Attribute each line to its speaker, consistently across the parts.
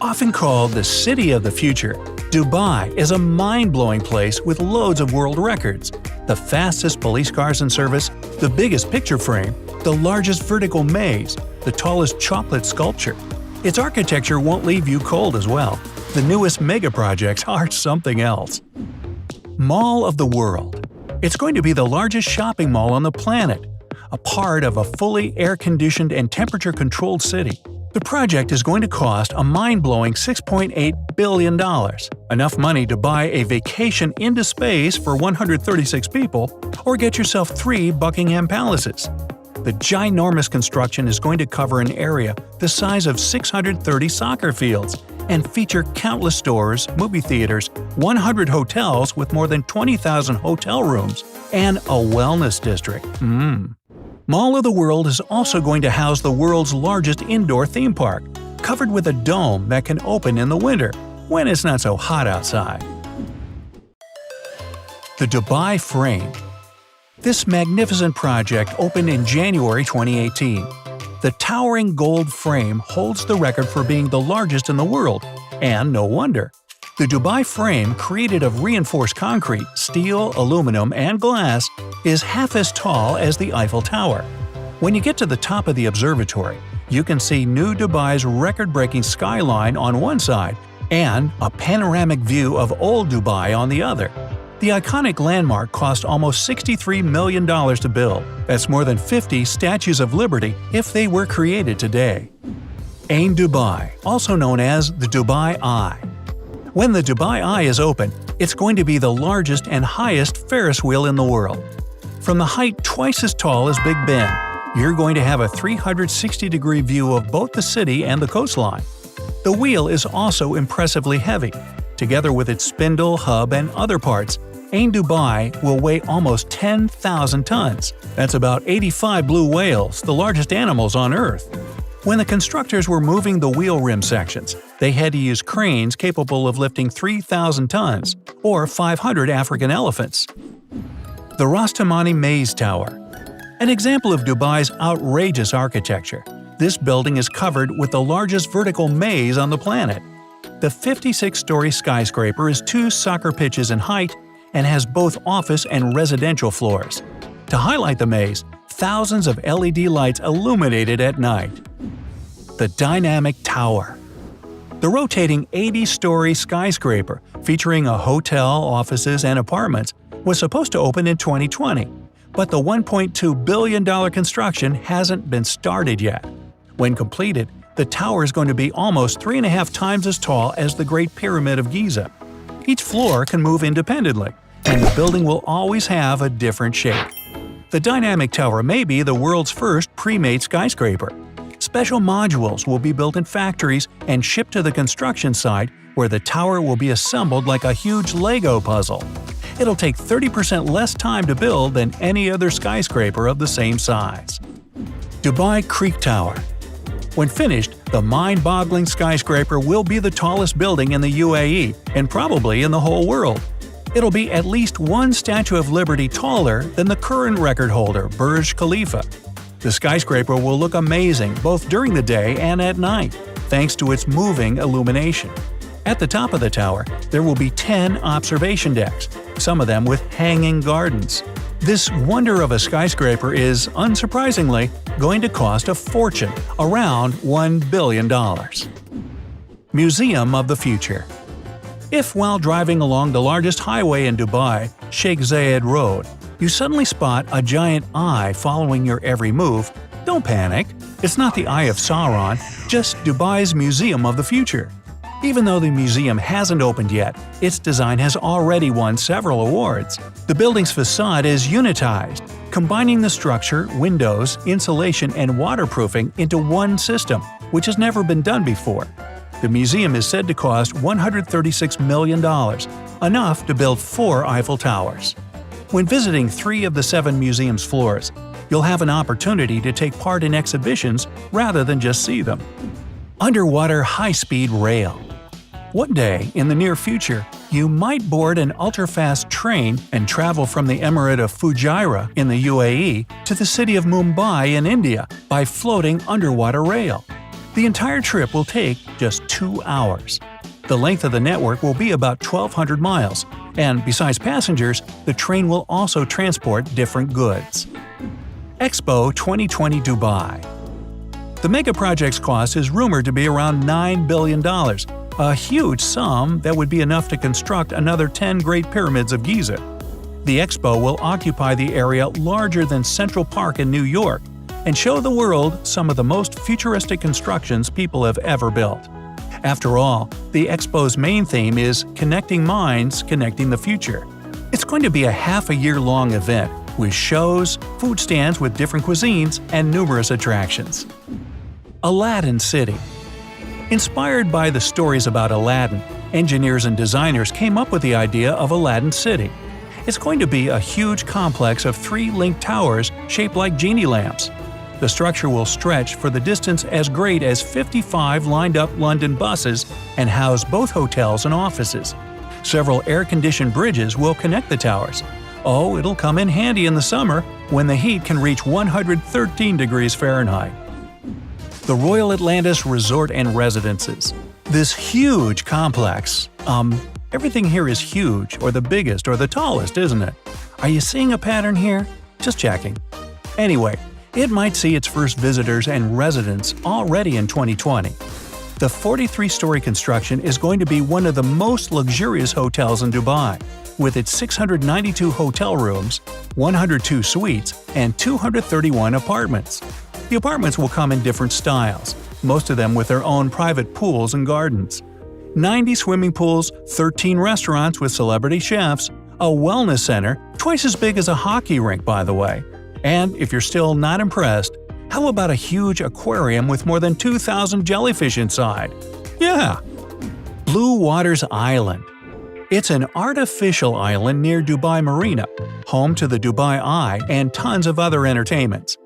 Speaker 1: Often called the city of the future, Dubai is a mind-blowing place with loads of world records. The fastest police cars in service, the biggest picture frame, the largest vertical maze, the tallest chocolate sculpture. Its architecture won't leave you cold as well. The newest mega projects are something else. Mall of the World. It's going to be the largest shopping mall on the planet, a part of a fully air-conditioned and temperature-controlled city. The project is going to cost a mind-blowing $6.8 billion, enough money to buy a vacation into space for 136 people or get yourself 3 Buckingham Palaces. The ginormous construction is going to cover an area the size of 630 soccer fields and feature countless stores, movie theaters, 100 hotels with more than 20,000 hotel rooms, and a wellness district. Mall of the World is also going to house the world's largest indoor theme park, covered with a dome that can open in the winter, when it's not so hot outside. The Dubai Frame. This magnificent project opened in January 2018. The towering gold frame holds the record for being the largest in the world, and no wonder. The Dubai Frame, created of reinforced concrete, steel, aluminum, and glass, is half as tall as the Eiffel Tower. When you get to the top of the observatory, you can see New Dubai's record-breaking skyline on one side and a panoramic view of Old Dubai on the other. The iconic landmark cost almost $63 million to build. That's more than 50 Statues of Liberty if they were created today. Ain Dubai, also known as the Dubai Eye. When the Dubai Eye is open, it's going to be the largest and highest Ferris wheel in the world. From the height twice as tall as Big Ben, you're going to have a 360-degree view of both the city and the coastline. The wheel is also impressively heavy. Together with its spindle, hub, and other parts, Ain Dubai will weigh almost 10,000 tons. That's about 85 blue whales, the largest animals on Earth. When the constructors were moving the wheel rim sections, they had to use cranes capable of lifting 3,000 tons, or 500 African elephants. The Rastamani Maze Tower. An example of Dubai's outrageous architecture, this building is covered with the largest vertical maze on the planet. The 56-story skyscraper is 2 soccer pitches in height and has both office and residential floors. To highlight the maze, thousands of LED lights illuminate it at night. The Dynamic Tower. The rotating 80-story skyscraper, featuring a hotel, offices, and apartments, was supposed to open in 2020, but the $1.2 billion construction hasn't been started yet. When completed, the tower is going to be almost 3.5 times as tall as the Great Pyramid of Giza. Each floor can move independently, and the building will always have a different shape. The Dynamic Tower may be the world's first pre-made skyscraper. Special modules will be built in factories and shipped to the construction site, where the tower will be assembled like a huge Lego puzzle. It'll take 30% less time to build than any other skyscraper of the same size. Dubai Creek Tower. When finished, the mind-boggling skyscraper will be the tallest building in the UAE and probably in the whole world. It'll be at least 1 Statue of Liberty taller than the current record holder, Burj Khalifa. The skyscraper will look amazing both during the day and at night, thanks to its moving illumination. At the top of the tower, there will be 10 observation decks, some of them with hanging gardens. This wonder of a skyscraper is, unsurprisingly, going to cost a fortune, around $1 billion. Museum of the Future. If while driving along the largest highway in Dubai, Sheikh Zayed Road, you suddenly spot a giant eye following your every move, don't panic. It's not the Eye of Sauron, just Dubai's Museum of the Future. Even though the museum hasn't opened yet, its design has already won several awards. The building's facade is unitized, combining the structure, windows, insulation, and waterproofing into one system, which has never been done before. The museum is said to cost $136 million, enough to build 4 Eiffel Towers. When visiting 3 of the 7 museum's floors, you'll have an opportunity to take part in exhibitions rather than just see them. Underwater high-speed rail. One day, in the near future, you might board an ultra-fast train and travel from the Emirate of Fujairah in the UAE to the city of Mumbai in India by floating underwater rail. The entire trip will take just 2 hours. The length of the network will be about 1,200 miles, and besides passengers, the train will also transport different goods. Expo 2020 Dubai. The mega project's cost is rumored to be around $9 billion, a huge sum that would be enough to construct another 10 Great Pyramids of Giza. The expo will occupy the area larger than Central Park in New York and show the world some of the most futuristic constructions people have ever built. After all, the expo's main theme is Connecting Minds, Connecting the Future. It's going to be a half-a-year-long event with shows, food stands with different cuisines, and numerous attractions. Aladdin City. Inspired by the stories about Aladdin, engineers and designers came up with the idea of Aladdin City. It's going to be a huge complex of 3 linked towers shaped like genie lamps. The structure will stretch for the distance as great as 55 lined-up London buses and house both hotels and offices. Several air-conditioned bridges will connect the towers. Oh, it'll come in handy in the summer when the heat can reach 113 degrees Fahrenheit. The Royal Atlantis Resort and Residences. This huge complex. Everything here is huge, or the biggest, or the tallest, isn't it? Are you seeing a pattern here? Just checking. Anyway, it might see its first visitors and residents already in 2020. The 43-story construction is going to be one of the most luxurious hotels in Dubai, with its 692 hotel rooms, 102 suites, and 231 apartments. The apartments will come in different styles, most of them with their own private pools and gardens. 90 swimming pools, 13 restaurants with celebrity chefs, a wellness center, twice as big as a hockey rink by the way. And if you're still not impressed, how about a huge aquarium with more than 2,000 jellyfish inside? Yeah! Blue Waters Island. It's an artificial island near Dubai Marina, home to the Dubai Eye and tons of other entertainments.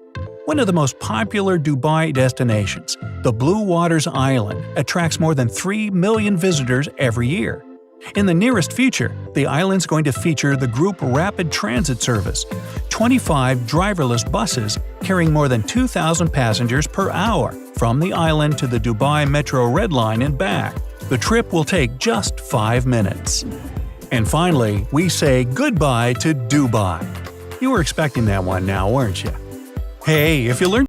Speaker 1: One of the most popular Dubai destinations, the Blue Waters Island attracts more than 3 million visitors every year. In the nearest future, the island's going to feature the Group Rapid Transit Service, 25 driverless buses carrying more than 2,000 passengers per hour from the island to the Dubai Metro Red Line and back. The trip will take just 5 minutes. And finally, we say goodbye to Dubai. You were expecting that one now, weren't you? Hey, if you learned